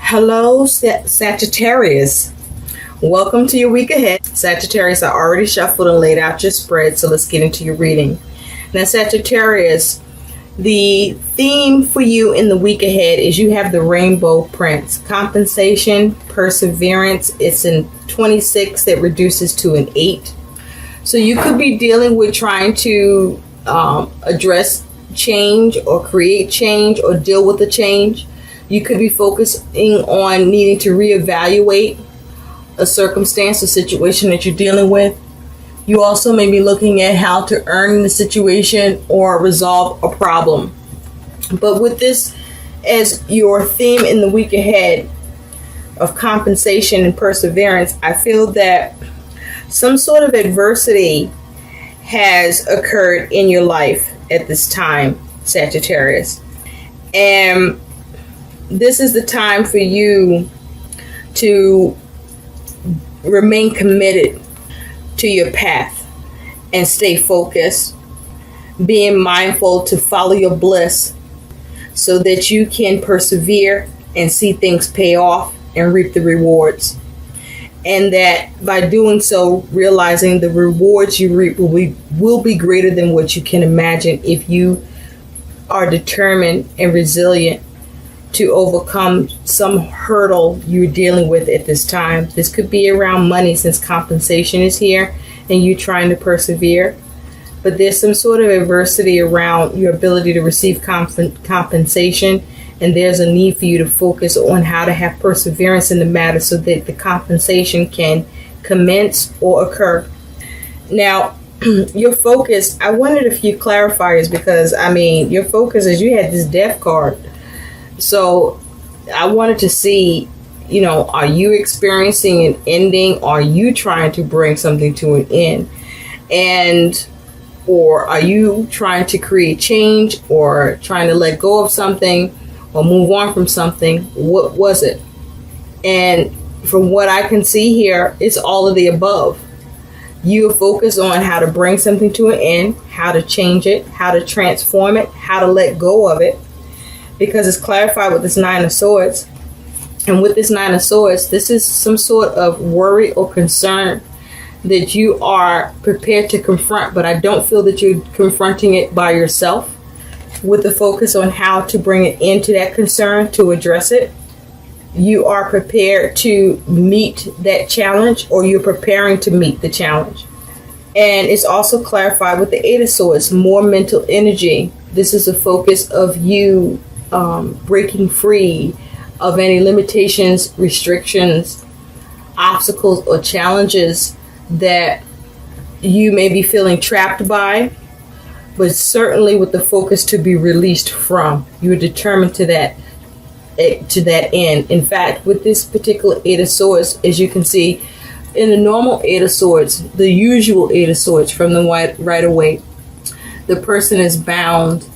Hello, Sagittarius. Welcome to your week ahead. Sagittarius, I already shuffled and laid out your spread, so let's get into your reading. Now, Sagittarius, the theme for you in the week ahead is you have the rainbow prince. Compensation, perseverance. It's in 26 that reduces to an 8. So you could be dealing with trying to address change or create change or deal with the change. You could be focusing on needing to reevaluate a circumstance or situation that you're dealing with. You also may be looking at how to earn the situation or resolve a problem. But with this as your theme in the week ahead of compensation and perseverance, I feel that some sort of adversity has occurred in your life at this time, Sagittarius. And this is the time for you to remain committed to your path and stay focused, being mindful to follow your bliss so that you can persevere and see things pay off and reap the rewards. And that by doing so, realizing the rewards you reap will be greater than what you can imagine if you are determined and resilient to overcome some hurdle you're dealing with at this time. This could be around money, since compensation is here and you trying to persevere. But there's some sort of adversity around your ability to receive compensation, and there's a need for you to focus on how to have perseverance in the matter so that the compensation can commence or occur. Now, your focus, I wanted a few clarifiers because, your focus is you had this death card. So I wanted to see, are you experiencing an ending? Are you trying to bring something to an end? Or are you trying to create change or trying to let go of something or move on from something? What was it? And from what I can see here, it's all of the above. You focus on how to bring something to an end, how to change it, how to transform it, how to let go of it. Because it's clarified with this Nine of Swords. And with this Nine of Swords, this is some sort of worry or concern that you are prepared to confront, but I don't feel that you're confronting it by yourself. With the focus on how to bring it into that concern, to address it, you are prepared to meet that challenge, or you're preparing to meet the challenge. And it's also clarified with the Eight of Swords, more mental energy. This is a focus of you breaking free of any limitations, restrictions, obstacles, or challenges that you may be feeling trapped by, but certainly with the focus to be released from. You're determined to that end. In fact, with this particular Eight of Swords, as you can see, in the normal Eight of Swords, the usual Eight of Swords from the right away, the person is bound,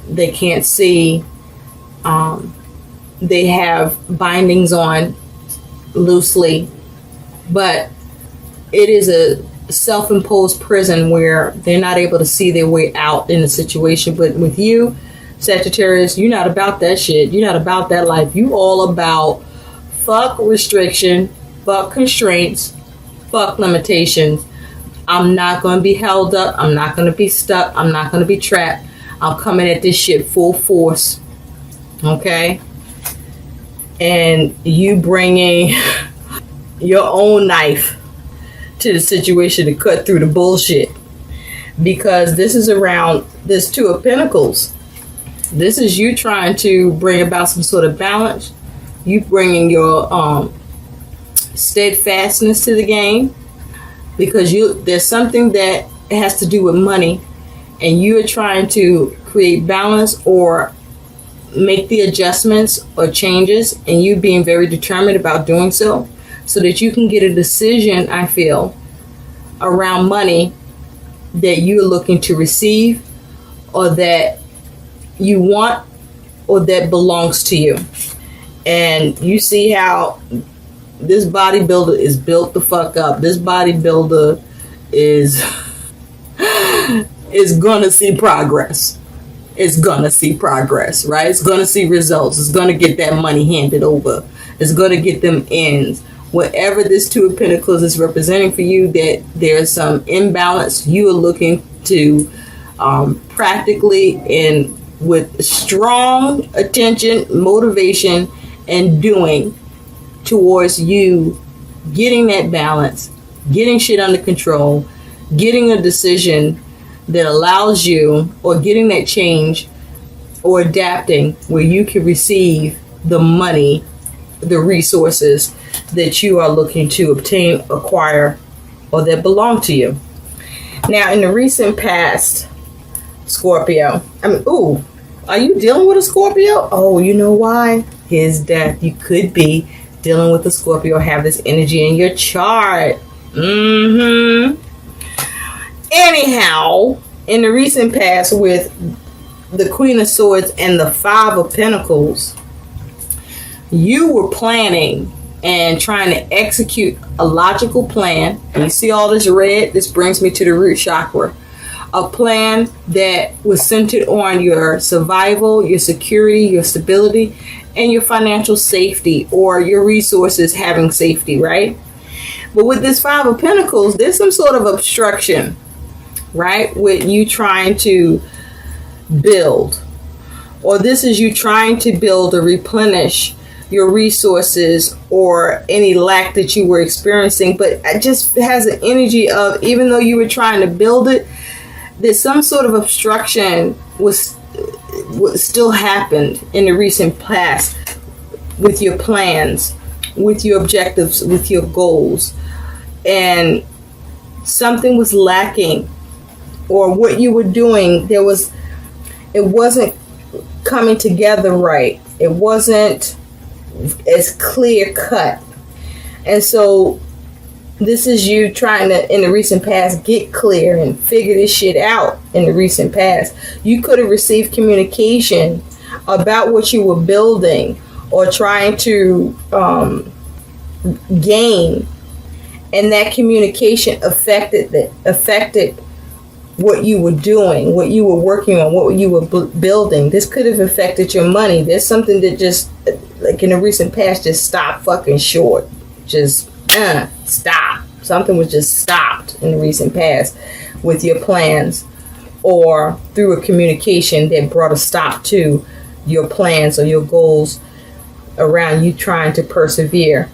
they can't see, they have bindings on loosely, but it is a self-imposed prison where they're not able to see their way out in the situation. But with you, Sagittarius, you're not about that shit. You're not about that life. You all about fuck restriction, fuck constraints, fuck limitations. I'm not going to be held up. I'm not going to be stuck. I'm not going to be trapped. I'm coming at this shit full force. Okay? And you bringing your own knife to the situation to cut through the bullshit. Because this is around this Two of Pentacles. This is you trying to bring about some sort of balance. You bringing your steadfastness to the game. Because there's something that has to do with money. And you are trying to create balance or make the adjustments or changes, and you being very determined about doing so that you can get a decision, I feel, around money that you're looking to receive, or that you want, or that belongs to you. And you see how this bodybuilder is built the fuck up. This bodybuilder is gonna see progress. It's gonna see progress, right? It's gonna see results. It's gonna get that money handed over. is going to get them ends. Whatever this Two of Pentacles is representing for you, that there's some imbalance, you are looking to practically and with strong attention, motivation, and doing towards you getting that balance, getting shit under control, getting a decision that allows you, or getting that change or adapting where you can receive the money, the resources that you are looking to obtain, acquire, or that belong to you. Now, in the recent past, Scorpio, are you dealing with a Scorpio? Oh, you know why? His death. You could be dealing with a Scorpio, have this energy in your chart. Anyhow, in the recent past with the Queen of Swords and the Five of Pentacles, you were planning and trying to execute a logical plan. And you see all this red? This brings me to the root chakra. A plan that was centered on your survival, your security, your stability, and your financial safety, or your resources having safety, right? But with this Five of Pentacles, there's some sort of obstruction, right? With you trying to build, or this is you trying to build or replenish your resources or any lack that you were experiencing. But it just has an energy of, even though you were trying to build it, there's some sort of obstruction was still happened in the recent past with your plans, with your objectives, with your goals, and something was lacking, or what you were doing, it wasn't coming together right. It wasn't as clear cut. And so this is you trying to, in the recent past, get clear and figure this shit out. In the recent past, you could have received communication about what you were building or trying to gain, and that communication affected what you were doing, what you were working on, what you were building. This could have affected your money. There's something that just, like in the recent past, just stopped fucking short. Just stop. Something was just stopped in the recent past with your plans, or through a communication that brought a stop to your plans or your goals around you trying to persevere,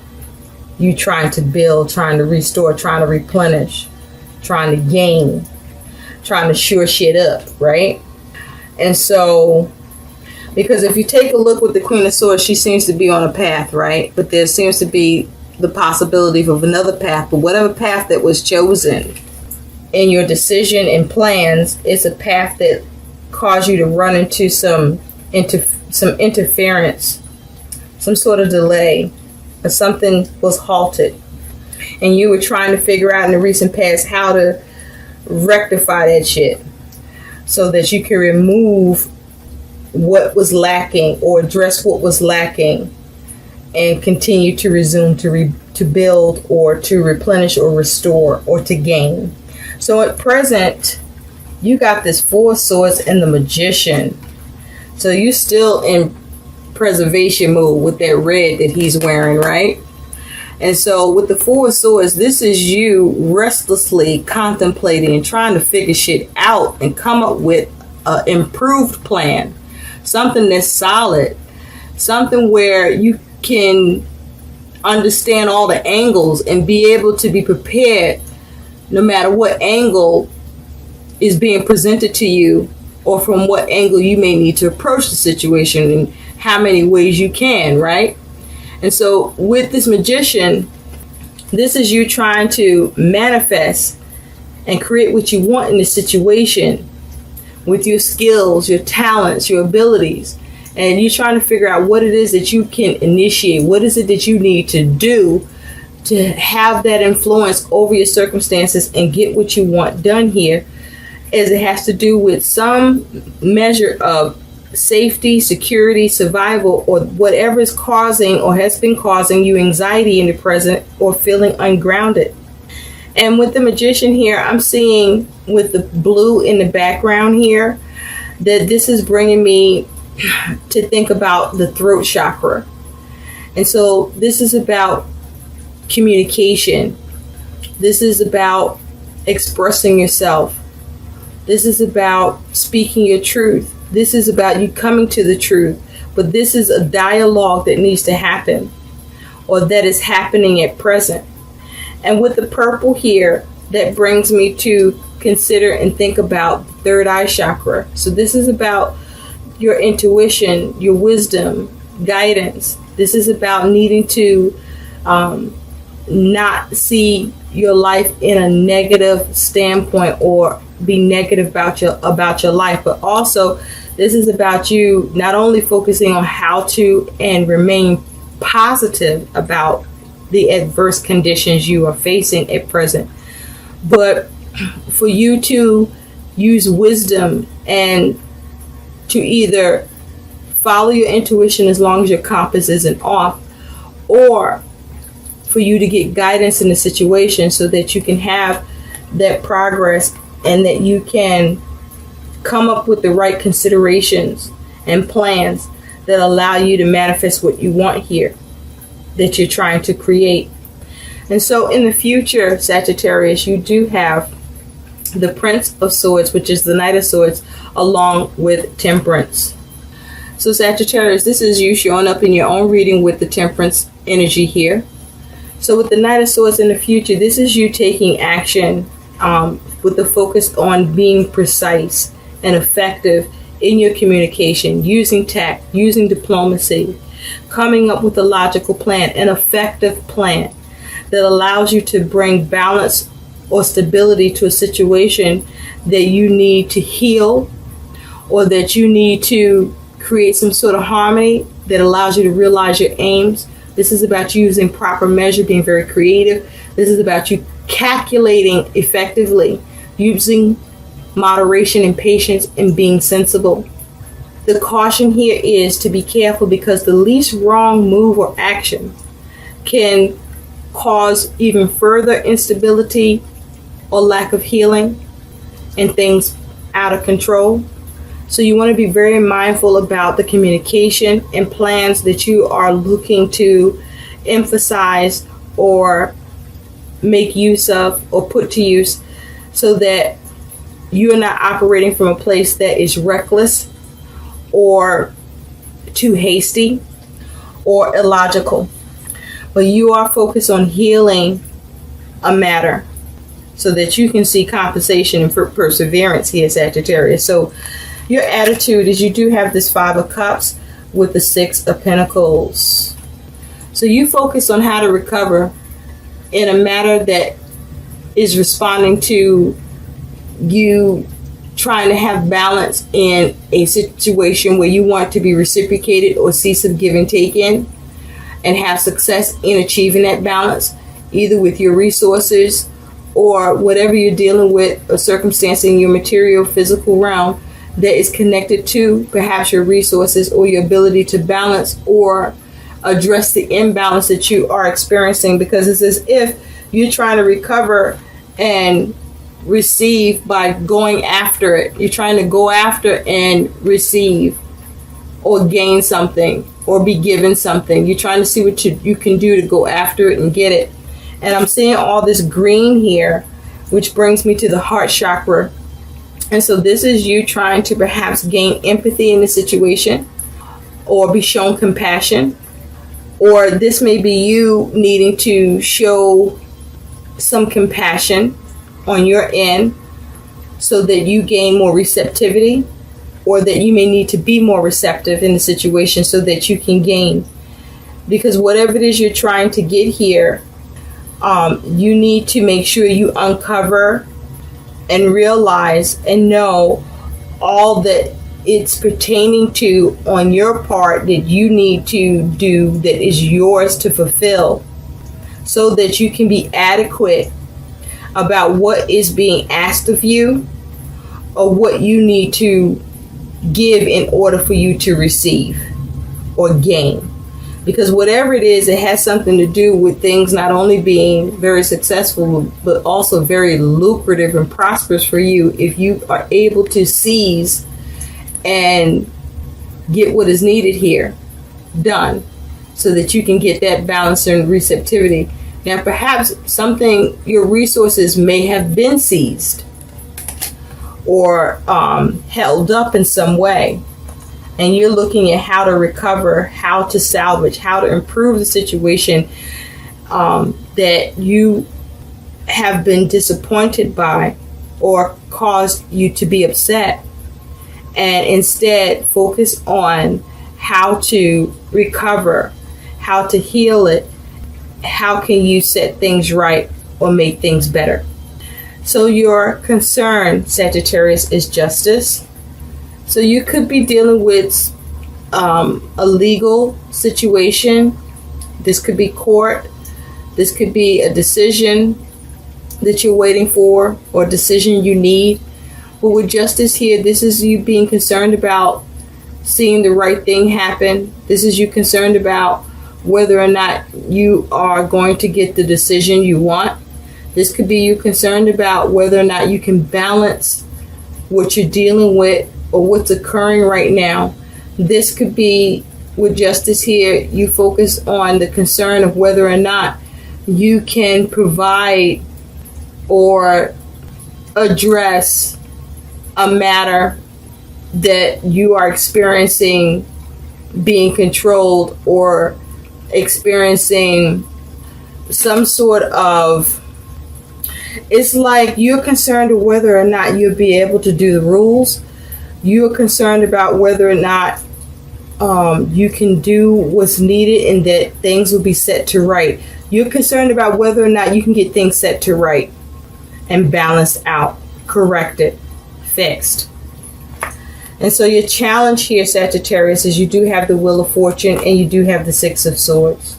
you trying to build, trying to restore, trying to replenish, trying to gain, trying to shore shit up, right? And so, because if you take a look with the Queen of Swords, she seems to be on a path, right? But there seems to be the possibility of another path. But whatever path that was chosen in your decision and plans, it's a path that caused you to run into some interference, some sort of delay, or something was halted. And you were trying to figure out in the recent past how to rectify that shit so that you can remove what was lacking or address what was lacking and continue to resume to build or to replenish or restore or to gain. So at present, you got this Four of Swords and the Magician. So you still in preservation mode with that red that he's wearing, right? And so with the Four of Swords, this is you restlessly contemplating and trying to figure shit out and come up with an improved plan. Something that's solid. Something where you can understand all the angles and be able to be prepared no matter what angle is being presented to you, or from what angle you may need to approach the situation and how many ways you can, right? And so with this Magician, this is you trying to manifest and create what you want in the situation with your skills, your talents, your abilities. And you're trying to figure out what it is that you can initiate. What is it that you need to do to have that influence over your circumstances and get what you want done here, as it has to do with some measure of safety, security, survival, or whatever is causing or has been causing you anxiety in the present or feeling ungrounded. And with the Magician here, I'm seeing with the blue in the background here that this is bringing me to think about the throat chakra. And so this is about communication. This is about expressing yourself. This is about speaking your truth. This is about you coming to the truth. But this is a dialogue that needs to happen, or that is happening at present. And with the purple here, that brings me to consider and think about the third eye chakra. So this is about your intuition, your wisdom, guidance. This is about needing to not see your life in a negative standpoint or be negative about your life, but also this is about you not only focusing on how to and remain positive about the adverse conditions you are facing at present, but for you to use wisdom and to either follow your intuition as long as your compass isn't off, or for you to get guidance in the situation so that you can have that progress and that you can come up with the right considerations and plans that allow you to manifest what you want here, that you're trying to create. And so in the future, Sagittarius, you do have the Prince of Swords, which is the Knight of Swords, along with Temperance. So Sagittarius, this is you showing up in your own reading with the Temperance energy here. So with the Knight of Swords in the future, this is you taking action with the focus on being precise and effective in your communication, using tact, using diplomacy, coming up with a logical plan, an effective plan that allows you to bring balance or stability to a situation that you need to heal, or that you need to create some sort of harmony that allows you to realize your aims. This is about you using proper measure, being very creative. This is about you calculating effectively, using moderation and patience, and being sensible. The caution here is to be careful, because the least wrong move or action can cause even further instability or lack of healing and things out of control. So you want to be very mindful about the communication and plans that you are looking to emphasize or make use of or put to use, so that you're not operating from a place that is reckless or too hasty or illogical. But you are focused on healing a matter so that you can see compensation and perseverance here, Sagittarius. So your attitude is you do have this Five of Cups with the Six of Pentacles. So you focus on how to recover in a matter that is responding to you trying to have balance in a situation where you want to be reciprocated or see some give and take in, and have success in achieving that balance, either with your resources or whatever you're dealing with, a circumstance in your material physical realm that is connected to perhaps your resources or your ability to balance or address the imbalance that you are experiencing, because it's as if you're trying to recover and receive by going after it. You're trying to go after and receive or gain something or be given something. You're trying to see what you can do to go after it and get it. And I'm seeing all this green here, which brings me to the heart chakra. And so this is you trying to perhaps gain empathy in the situation or be shown compassion. Or this may be you needing to show some compassion on your end so that you gain more receptivity, or that you may need to be more receptive in the situation so that you can gain. Because whatever it is you're trying to get here, you need to make sure you uncover and realize and know all that it's pertaining to on your part that you need to do, that is yours to fulfill, so that you can be adequate about what is being asked of you or what you need to give in order for you to receive or gain. Because whatever it is, it has something to do with things not only being very successful, but also very lucrative and prosperous for you if you are able to seize and get what is needed here done so that you can get that balance and receptivity. Now, perhaps your resources may have been seized or held up in some way, and you're looking at how to recover, how to salvage, how to improve the situation that you have been disappointed by or caused you to be upset, and instead focus on how to recover, how to heal it, how can you set things right or make things better. So your concern, Sagittarius, is justice. So you could be dealing with a legal situation. This could be court. This could be a decision that you're waiting for or a decision you need. But with justice here, this is you being concerned about seeing the right thing happen. This is you concerned about whether or not you are going to get the decision you want. This could be you concerned about whether or not you can balance what you're dealing with or what's occurring right now. This could be, with justice here, you focus on the concern of whether or not you can provide or address a matter that you are experiencing being controlled or experiencing some sort of, it's like you're concerned with whether or not you'll be able to do the rules. You're concerned about whether or not you can do what's needed and that things will be set to right. You're concerned about whether or not you can get things set to right and balanced out, corrected, fixed. And so your challenge here, Sagittarius, is you do have the Wheel of Fortune and you do have the Six of Swords.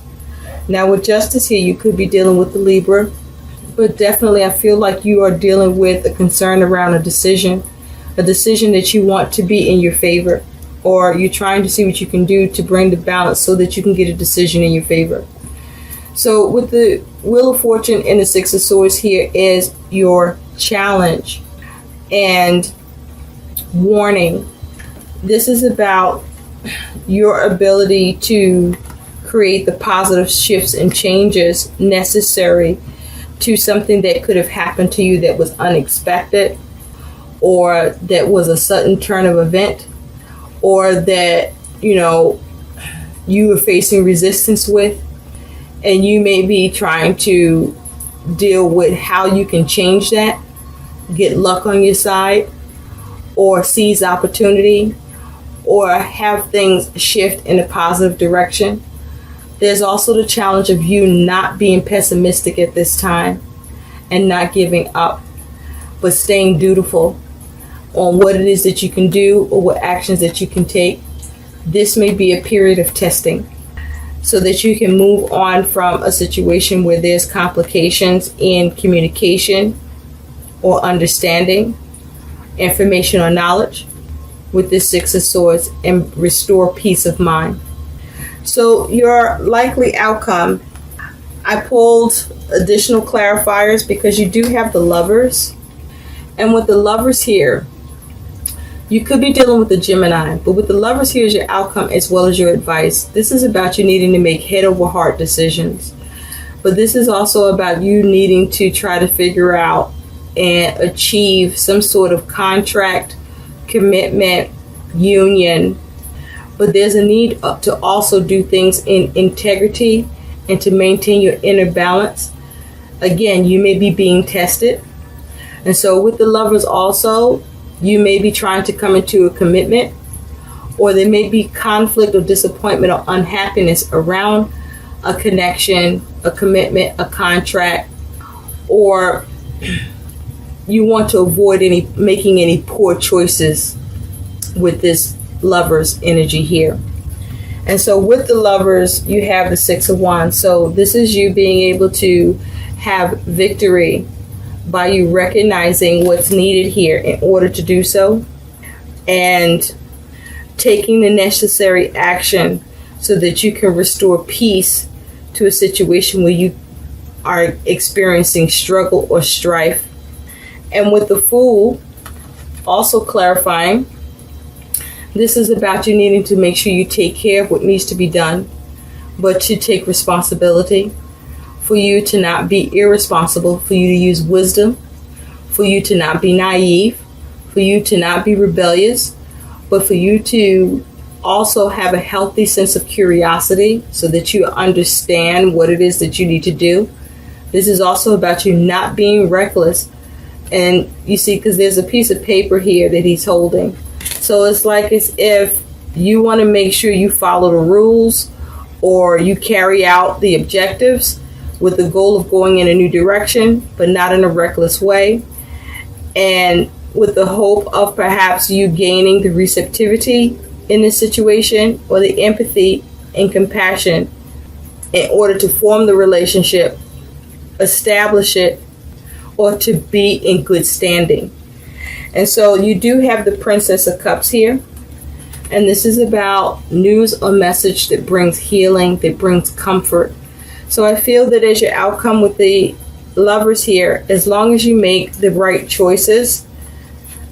Now with justice here, you could be dealing with the Libra, but definitely I feel like you are dealing with a concern around a decision that you want to be in your favor, or you're trying to see what you can do to bring the balance so that you can get a decision in your favor. So with the Wheel of Fortune and the Six of Swords here is your challenge and warning. This is about your ability to create the positive shifts and changes necessary to something that could have happened to you that was unexpected, or that was a sudden turn of event, or that you were facing resistance with, and you may be trying to deal with how you can change that, get luck on your side, or seize opportunity, or have things shift in a positive direction. There's also the challenge of you not being pessimistic at this time and not giving up, but staying dutiful on what it is that you can do or what actions that you can take. This may be a period of testing so that you can move on from a situation where there's complications in communication or understanding, information or knowledge with this Six of Swords, and restore peace of mind. So your likely outcome, I pulled additional clarifiers because you do have the Lovers. And with the Lovers here, you could be dealing with the Gemini, but with the Lovers here is your outcome as well as your advice. This is about you needing to make head over heart decisions. But this is also about you needing to try to figure out and achieve some sort of contract, commitment, union. But there's a need to also do things in integrity and to maintain your inner balance. Again, you may be being tested. And so with the Lovers also, you may be trying to come into a commitment, or there may be conflict or disappointment or unhappiness around a connection, a commitment, a contract, or you want to avoid making any poor choices with this Lovers energy here. And so with the Lovers, you have the Six of Wands. So this is you being able to have victory by you recognizing what's needed here in order to do so, and taking the necessary action so that you can restore peace to a situation where you are experiencing struggle or strife. And with the Fool, also clarifying, this is about you needing to make sure you take care of what needs to be done but to take responsibility, for you to not be irresponsible, for you to use wisdom, for you to not be naive, for you to not be rebellious, but for you to also have a healthy sense of curiosity so that you understand what it is that you need to do. This is also about you not being reckless. And you see, because there's a piece of paper here that he's holding. So it's like as if you want to make sure you follow the rules or you carry out the objectives with the goal of going in a new direction, but not in a reckless way. And with the hope of perhaps you gaining the receptivity in this situation or the empathy and compassion in order to form the relationship, establish it, or to be in good standing. And so you do have the Princess of Cups here. And this is about news or message that brings healing, that brings comfort. So I feel that as your outcome with the Lovers here, as long as you make the right choices,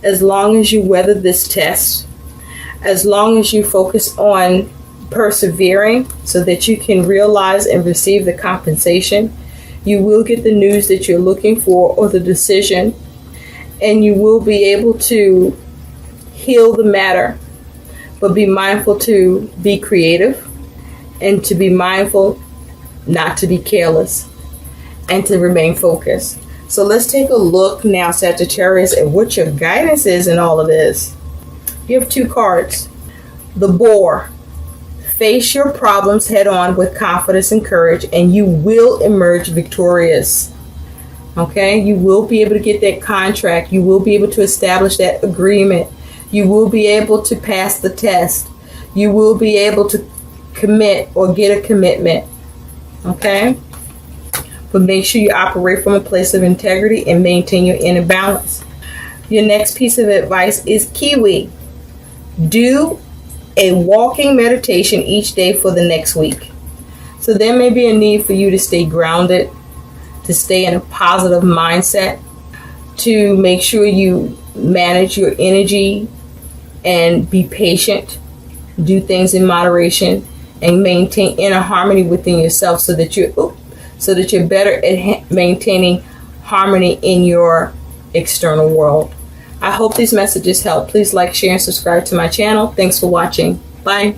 as long as you weather this test, as long as you focus on persevering so that you can realize and receive the compensation, you will get the news that you're looking for or the decision, and you will be able to heal the matter. But be mindful to be creative and to be mindful not to be careless and to remain focused. So let's take a look now, Sagittarius, at what your guidance is in all of this. You have two cards. The Boar. Face your problems head on with confidence and courage, and you will emerge victorious. Okay? You will be able to get that contract. You will be able to establish that agreement. You will be able to pass the test. You will be able to commit or get a commitment. Okay? But make sure you operate from a place of integrity and maintain your inner balance. Your next piece of advice is Kiwi. Do a walking meditation each day for the next week. So there may be a need for you to stay grounded, to stay in a positive mindset, to make sure you manage your energy and be patient, do things in moderation, and maintain inner harmony within yourself so that you're better at maintaining harmony in your external world. I hope these messages help. Please like, share, and subscribe to my channel. Thanks for watching. Bye.